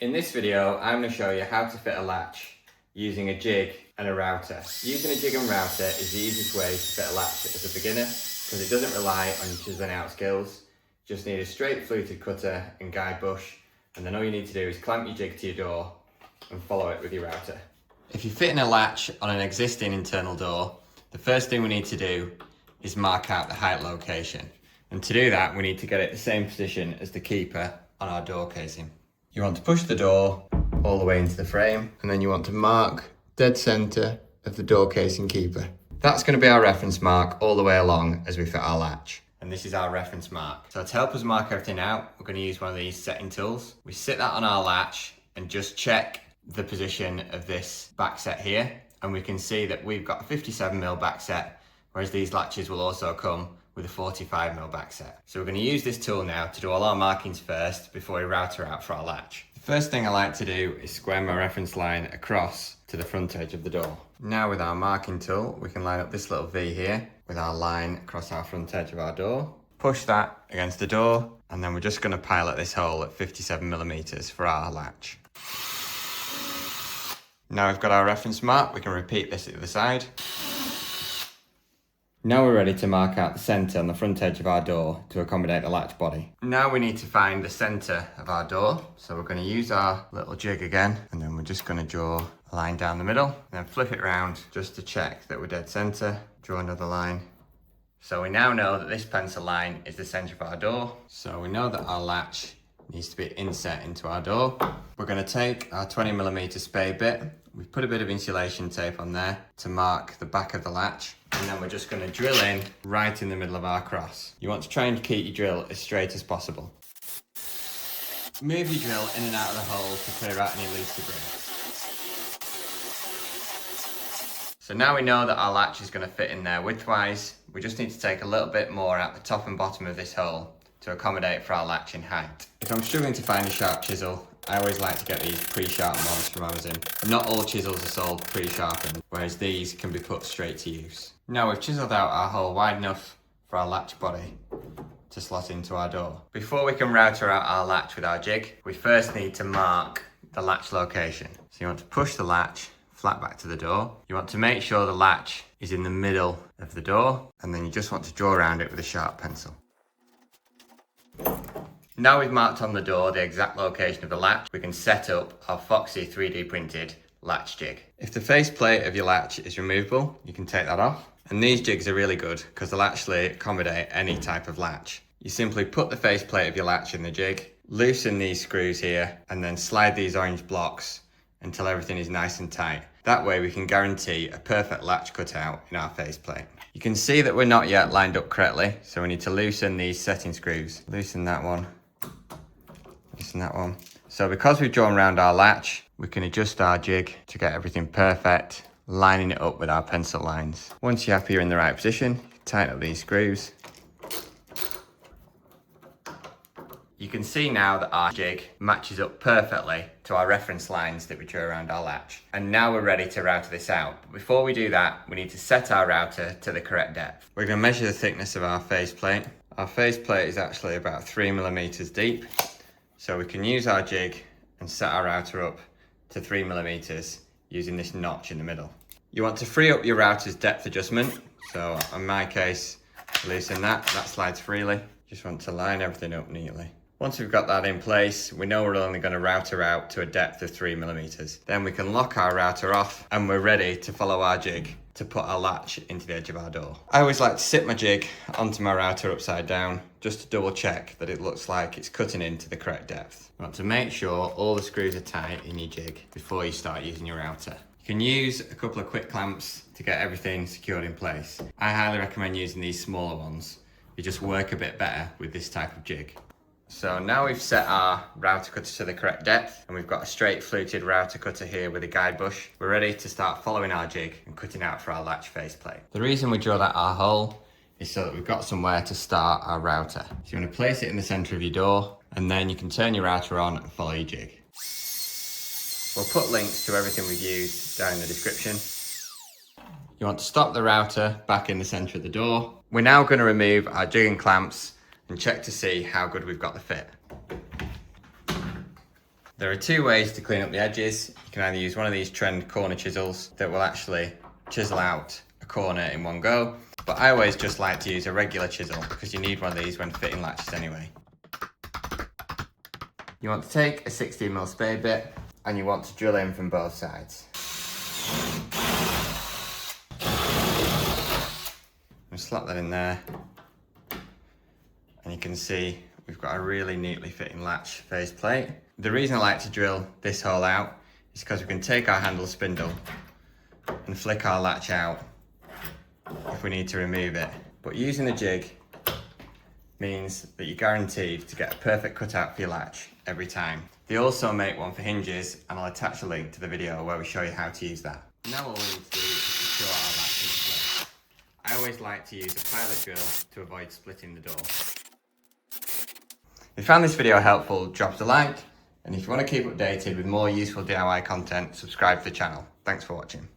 In this video, I'm going to show you how to fit a latch using a jig and a router. Using a jig and router is the easiest way to fit a latch as a beginner because it doesn't rely on your chiseling out skills. You just need a straight fluted cutter and guide bush, and then all you need to do is clamp your jig to your door and follow it with your router. If you're fitting a latch on an existing internal door, the first thing we need to do is mark out the height location. And to do that, we need to get it the same position as the keeper on our door casing. You want to push the door all the way into the frame, and then you want to mark dead center of the door casing keeper. That's going to be our reference mark all the way along as we fit our latch. And this is our reference mark. So to help us mark everything out, we're going to use one of these setting tools. We sit that on our latch and just check the position of this back set here. And we can see that we've got a 57mm back set, whereas these latches will also come with a 45mm back set. So we're going to use this tool now to do all our markings first before we route her out for our latch. The first thing I like to do is square my reference line across to the front edge of the door. Now with our marking tool, we can line up this little V here with our line across our front edge of our door. Push that against the door, and then we're just going to pilot this hole at 57mm for our latch. Now we've got our reference mark, we can repeat this at the other side. Now we're ready to mark out the centre on the front edge of our door to accommodate the latch body. Now we need to find the centre of our door. So we're going to use our little jig again, and then we're just going to draw a line down the middle, and then flip it around just to check that we're dead centre. Draw another line. So we now know that this pencil line is the centre of our door. So we know that our latch needs to be inset into our door. We're going to take our 20mm spade bit. We've put a bit of insulation tape on there to mark the back of the latch, and then we're just going to drill in right in the middle of our cross. You want to try and keep your drill as straight as possible. Move your drill in and out of the hole to clear out any loose debris. So now we know that our latch is going to fit in there widthwise. We just need to take a little bit more out the top and bottom of this hole to accommodate for our latch in height. If I'm struggling to find a sharp chisel, I always like to get these pre-sharpened ones from Amazon. Not all chisels are sold pre-sharpened, whereas these can be put straight to use. Now we've chiseled out our hole wide enough for our latch body to slot into our door. Before we can router out our latch with our jig, we first need to mark the latch location. So you want to push the latch flat back to the door. You want to make sure the latch is in the middle of the door, and then you just want to draw around it with a sharp pencil. Now we've marked on the door the exact location of the latch, we can set up our Foxy 3D printed latch jig. If the faceplate of your latch is removable, you can take that off. And these jigs are really good because they'll actually accommodate any type of latch. You simply put the faceplate of your latch in the jig, loosen these screws here, and then slide these orange blocks until everything is nice and tight. That way we can guarantee a perfect latch cutout in our faceplate. You can see that we're not yet lined up correctly, so we need to loosen these setting screws. Loosen that one. Loosen that one. So because we've drawn around our latch, we can adjust our jig to get everything perfect, lining it up with our pencil lines. Once you're happy you're in the right position, tighten up these screws. You can see now that our jig matches up perfectly to our reference lines that we drew around our latch. And now we're ready to router this out. But before we do that, we need to set our router to the correct depth. We're going to measure the thickness of our faceplate. Our faceplate is actually about 3mm deep. So we can use our jig and set our router up to 3mm using this notch in the middle. You want to free up your router's depth adjustment. So in my case, loosen that slides freely. Just want to line everything up neatly. Once we've got that in place, we know we're only going to router out to a depth of 3mm. Then we can lock our router off and we're ready to follow our jig to put our latch into the edge of our door. I always like to sit my jig onto my router upside down just to double check that it looks like it's cutting into the correct depth. You want to make sure all the screws are tight in your jig before you start using your router. You can use a couple of quick clamps to get everything secured in place. I highly recommend using these smaller ones. They just work a bit better with this type of jig. So now we've set our router cutter to the correct depth, and we've got a straight fluted router cutter here with a guide bush. We're ready to start following our jig and cutting out for our latch faceplate. The reason we drilled out our hole is so that we've got somewhere to start our router. So you want to place it in the center of your door, and then you can turn your router on and follow your jig. We'll put links to everything we've used down in the description. You want to stop the router back in the center of the door. We're now going to remove our jig and clamps and check to see how good we've got the fit. There are two ways to clean up the edges. You can either use one of these trend corner chisels that will actually chisel out a corner in one go, but I always just like to use a regular chisel because you need one of these when fitting latches anyway. You want to take a 16mm spade bit and you want to drill in from both sides. And slot that in there, and you can see we've got a really neatly fitting latch faceplate. The reason I like to drill this hole out is because we can take our handle spindle and flick our latch out if we need to remove it. But using a jig means that you're guaranteed to get a perfect cutout for your latch every time. They also make one for hinges, and I'll attach a link to the video where we show you how to use that. Now all we need to do is secure our latch into place. I always like to use a pilot drill to avoid splitting the door. If you found this video helpful, drop us a like, and if you want to keep updated with more useful DIY content, subscribe to the channel. Thanks for watching.